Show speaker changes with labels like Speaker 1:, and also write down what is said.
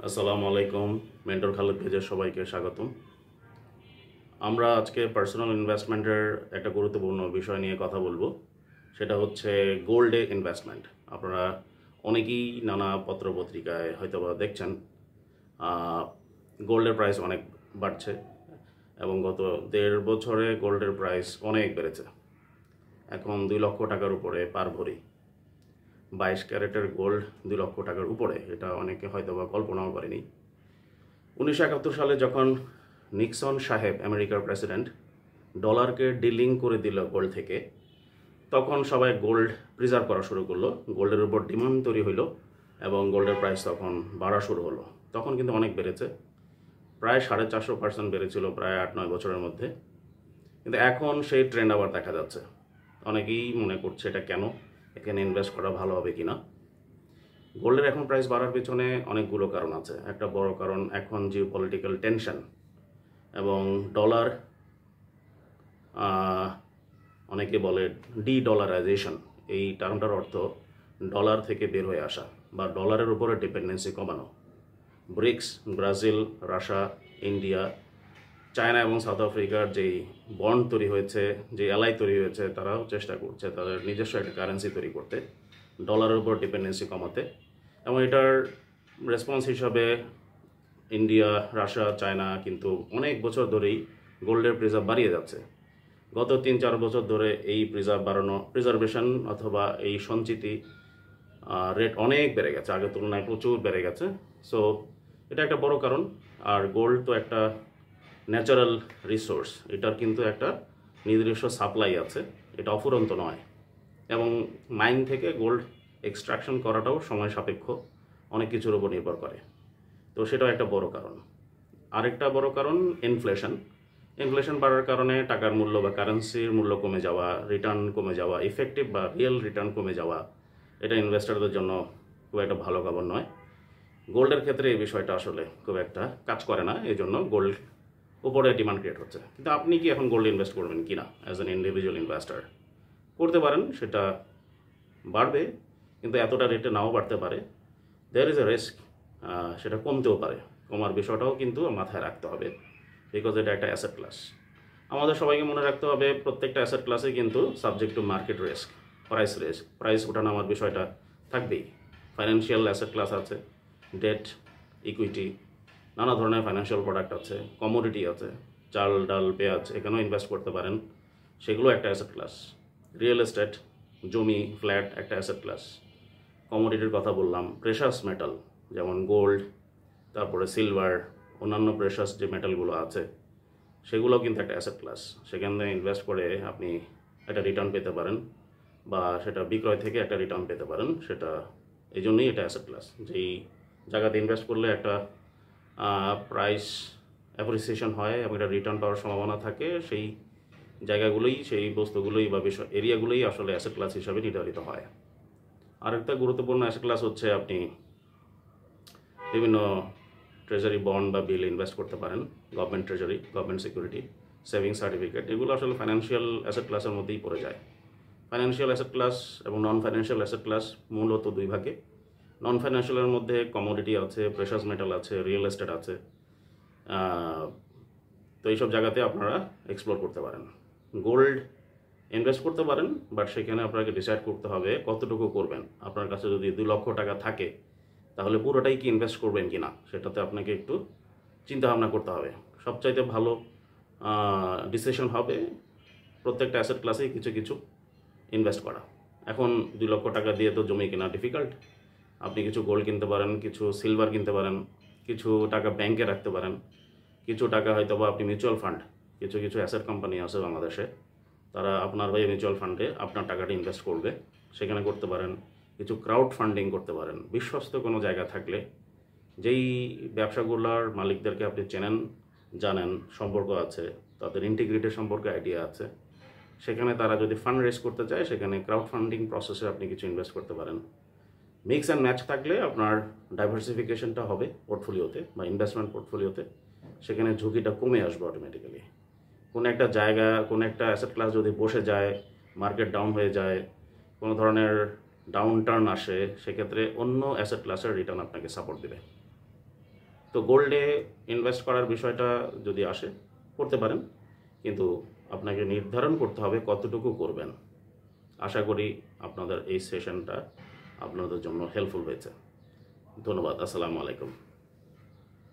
Speaker 1: আসসালামু আলাইকুম। মেন্টর খালেদ পেজে সবাইকে স্বাগতম। আমরা আজকে পার্সোনাল ইনভেস্টমেন্টের একটা গুরুত্বপূর্ণ বিষয় নিয়ে কথা বলবো। সেটা হচ্ছে গোল্ডে ইনভেস্টমেন্ট। আপনারা অনেকেই নানা পত্রপত্রিকায় হয়তোবা দেখছেন গোল্ডের প্রাইস অনেক বাড়ছে এবং গত 1.5 বছরে গোল্ডের প্রাইস অনেক বেড়েছে। এখন 2 লক্ষ টাকার উপরে পার ভরি। 22 ক্যারেটের গোল্ড 2 লক্ষ টাকার উপরে, এটা অনেকে হয়তোবা কল্পনাও করেনি। 1971 সালে যখন নিক্সন সাহেব, আমেরিকার প্রেসিডেন্ট, ডলারকে ডিলিং করে দিল গোল্ড থেকে, তখন সবাই গোল্ড প্রিজার্ভ করা শুরু করলো। গোল্ডের উপর ডিমান্ড তৈরি হইলো এবং গোল্ডের প্রাইস তখন বাড়া শুরু হলো। তখন কিন্তু অনেক বেড়েছে, প্রায় 450% বেড়েছিল প্রায় 8-9 বছরের মধ্যে। কিন্তু এখন সেই ট্রেন্ড আবার দেখা যাচ্ছে। অনেকেই মনে করছে এটা কেন, এখানে ইনভেস্ট করা ভালো হবে কিনা। গোল্ডের এখন প্রাইস বাড়ার পিছনে অনেকগুলো কারণ আছে। একটা বড় কারণ এখন জিওপলিটিক্যাল টেনশন এবং ডলার, অনেকে বলে ডলারাইজেশন। এই টার্মটার অর্থ ডলার থেকে বের হয়ে আসা বা ডলারের উপরে ডিপেন্ডেন্সি কমানো। BRICS, Brazil, Russia, India, China এবং সাউথ আফ্রিকার যেই বন্ড তৈরি হয়েছে, যে এলআই তৈরি হয়েছে, তারাও চেষ্টা করছে তাদের নিজস্ব একটা কারেন্সি তৈরি করতে, ডলারের উপর ডিপেন্ডেন্সি কমাতে। এবং এটার রেসপন্স হিসাবে ইন্ডিয়া, রাশিয়া, চায়না কিন্তু অনেক বছর ধরেই গোল্ডের প্রিজার্ভ বাড়িয়ে যাচ্ছে। গত 3-4 বছর ধরে এই প্রিজার্ভেশন অথবা এই সঞ্চিতি রেট অনেক বেড়ে গেছে, আগের তুলনায় প্রচুর বেড়ে গেছে। সো এটা একটা বড় কারণ। আর গোল্ড তো একটা ন্যাচারাল রিসোর্স, এটার কিন্তু একটা নির্দিষ্ট সাপ্লাই আছে, এটা অফুরন্ত নয়। এবং মাইন থেকে গোল্ড এক্সট্রাকশন করাটাও সময় সাপেক্ষ, অনেক কিছুর উপর নির্ভর করে। তো সেটাও একটা বড় কারণ। আরেকটা বড় কারণ ইনফ্লেশন বাড়ার কারণে টাকার মূল্য বা কারেন্সির মূল্য কমে যাওয়া, রিটার্ন কমে যাওয়া, ইফেক্টিভ বা রিয়েল রিটার্ন কমে যাওয়া, এটা ইনভেস্টরদের জন্য খুব একটা ভালো খবর নয়। গোল্ডের ক্ষেত্রে এই বিষয়টা আসলে খুব একটা কাজ করে না, এই জন্য গোল্ড উপরে ডিমান্ড ক্রিয়েট হচ্ছে। কিন্তু আপনি কি এখন গোল্ড ইনভেস্ট করবেন কিনা অ্যাজ অ্যান ইন্ডিভিজুয়াল ইনভেস্টার? করতে পারেন, সেটা বাড়বে, কিন্তু এতটা রেটে নাও বাড়তে পারে। দেয়ার ইজ এ রিস্ক, সেটা কমতেও পারে। কমার বিষয়টাও কিন্তু মাথায় রাখতে হবে, বিকজ এটা একটা অ্যাসেট ক্লাস। আমাদের সবাইকে মনে রাখতে হবে প্রত্যেকটা অ্যাসেট ক্লাসে কিন্তু subject to market risk, price ওঠানামার বিষয়টা থাকবেই। ফাইন্যান্সিয়াল অ্যাসেট ক্লাস আছে, ডেট, ইকুইটি, নানা ধরনের ফাইন্যান্সিয়াল প্রোডাক্ট আছে, কমোডিটি আছে, চাল, ডাল, পেঁয়াজ, এখানেও ইনভেস্ট করতে পারেন, সেগুলো একটা অ্যাসেট ক্লাস। রিয়েল এস্টেট, জমি, ফ্ল্যাট একটা অ্যাসেট ক্লাস। কমোডিটির কথা বললাম, প্রেশাস মেটাল যেমন গোল্ড, তারপরে সিলভার, অন্যান্য প্রেশাস যে মেটালগুলো আছে সেগুলোও কিন্তু একটা অ্যাসেট ক্লাস। সেখানে ইনভেস্ট করে আপনি একটা রিটার্ন পেতে পারেন বা সেটা বিক্রয় থেকে একটা রিটার্ন পেতে পারেন। সেটা এই জন্যই এটা অ্যাসেট ক্লাস। যেই জায়গাতে ইনভেস্ট করলে একটা প্রাইস অ্যাপ্রিসিয়েশন হয় এবং একটা রিটার্ন পাওয়ার সম্ভাবনা থাকে, সেই জায়গাগুলোই, সেই বস্তুগুলোই বা এরিয়াগুলোই আসলে অ্যাসেট ক্লাস হিসাবে নির্ধারিত হয়। আরেকটা গুরুত্বপূর্ণ অ্যাসেট ক্লাস হচ্ছে আপনি বিভিন্ন ট্রেজারি বন্ড বা বিল ইনভেস্ট করতে পারেন, government treasury, government security, savings certificate, এগুলো আসলে ফাইন্যান্সিয়াল অ্যাসেট ক্লাসের মধ্যেই পড়ে যায়। ফাইন্যান্সিয়াল অ্যাসেট ক্লাস এবং নন ফাইন্যান্সিয়াল অ্যাসেট ক্লাস মূলত দুই ভাগে। নন ফাইন্যান্সিয়ালের মধ্যে কমোডিটি আছে, প্রেশাস মেটাল আছে, রিয়েল এস্টেট আছে। তো এইসব জায়গাতে আপনারা এক্সপ্লোর করতে পারেন। গোল্ড ইনভেস্ট করতে পারেন, বাট সেখানে আপনাকে ডিসাইড করতে হবে কতটুকু করবেন। আপনার কাছে যদি 2 লক্ষ টাকা থাকে, তাহলে পুরোটাই কি ইনভেস্ট করবেন কি না, সেটাতে আপনাকে একটু চিন্তাভাবনা করতে হবে। সবচাইতে ভালো ডিসিশন হবে প্রত্যেকটা অ্যাসেট ক্লাসেই কিছু কিছু ইনভেস্ট করা। এখন 2 লক্ষ টাকা দিয়ে তো জমি কেনা ডিফিকাল্ট। আপনি কিছু গোল্ড কিনতে পারেন, কিছু সিলভার কিনতে পারেন, কিছু টাকা ব্যাংকে রাখতে পারেন, কিছু টাকা হয়তো বা আপনি মিউচুয়াল ফান্ড, কিছু কিছু অ্যাসেট কোম্পানি আছে বাংলাদেশে, তারা আপনার হয়ে মিউচুয়াল ফান্ডে আপনার টাকাটা ইনভেস্ট করবে, সেখানে করতে পারেন। কিছু ক্রাউড ফান্ডিং করতে পারেন। বিশ্বস্ত কোনো জায়গা থাকলে, যেই ব্যবসাগুলোর মালিকদেরকে আপনি চেনেন, জানেন, সম্পর্ক আছে, তাদের ইন্টিগ্রিটি সম্পর্কে আইডিয়া আছে, সেখানে তারা যদি ফান্ড রেজ করতে চায়, সেখানে ক্রাউড ফান্ডিং প্রসেসে আপনি কিছু ইনভেস্ট করতে পারেন। মিক্স অ্যান্ড ম্যাচ থাকলে আপনার ডাইভার্সিফিকেশনটা হবে পোর্টফোলিওতে বা ইনভেস্টমেন্ট পোর্টফোলিওতে, সেখানে ঝুঁকিটা কমে আসবে অটোমেটিক্যালি। কোনো একটা জায়গা, কোনো একটা অ্যাসেট ক্লাস যদি বসে যায়, মার্কেট ডাউন হয়ে যায়, কোনো ধরনের ডাউন টার্ন আসে, সেক্ষেত্রে অন্য অ্যাসেট ক্লাসের রিটার্ন আপনাকে সাপোর্ট দেবে। তো গোল্ডে ইনভেস্ট করার বিষয়টা যদি আসে করতে পারেন, কিন্তু আপনাকে নির্ধারণ করতে হবে কতটুকু করবেন। আশা করি আপনাদের এই সেশনটা আপনাদের জন্য হেল্পফুল হয়েছে। ধন্যবাদ। আসসালামু আলাইকুম।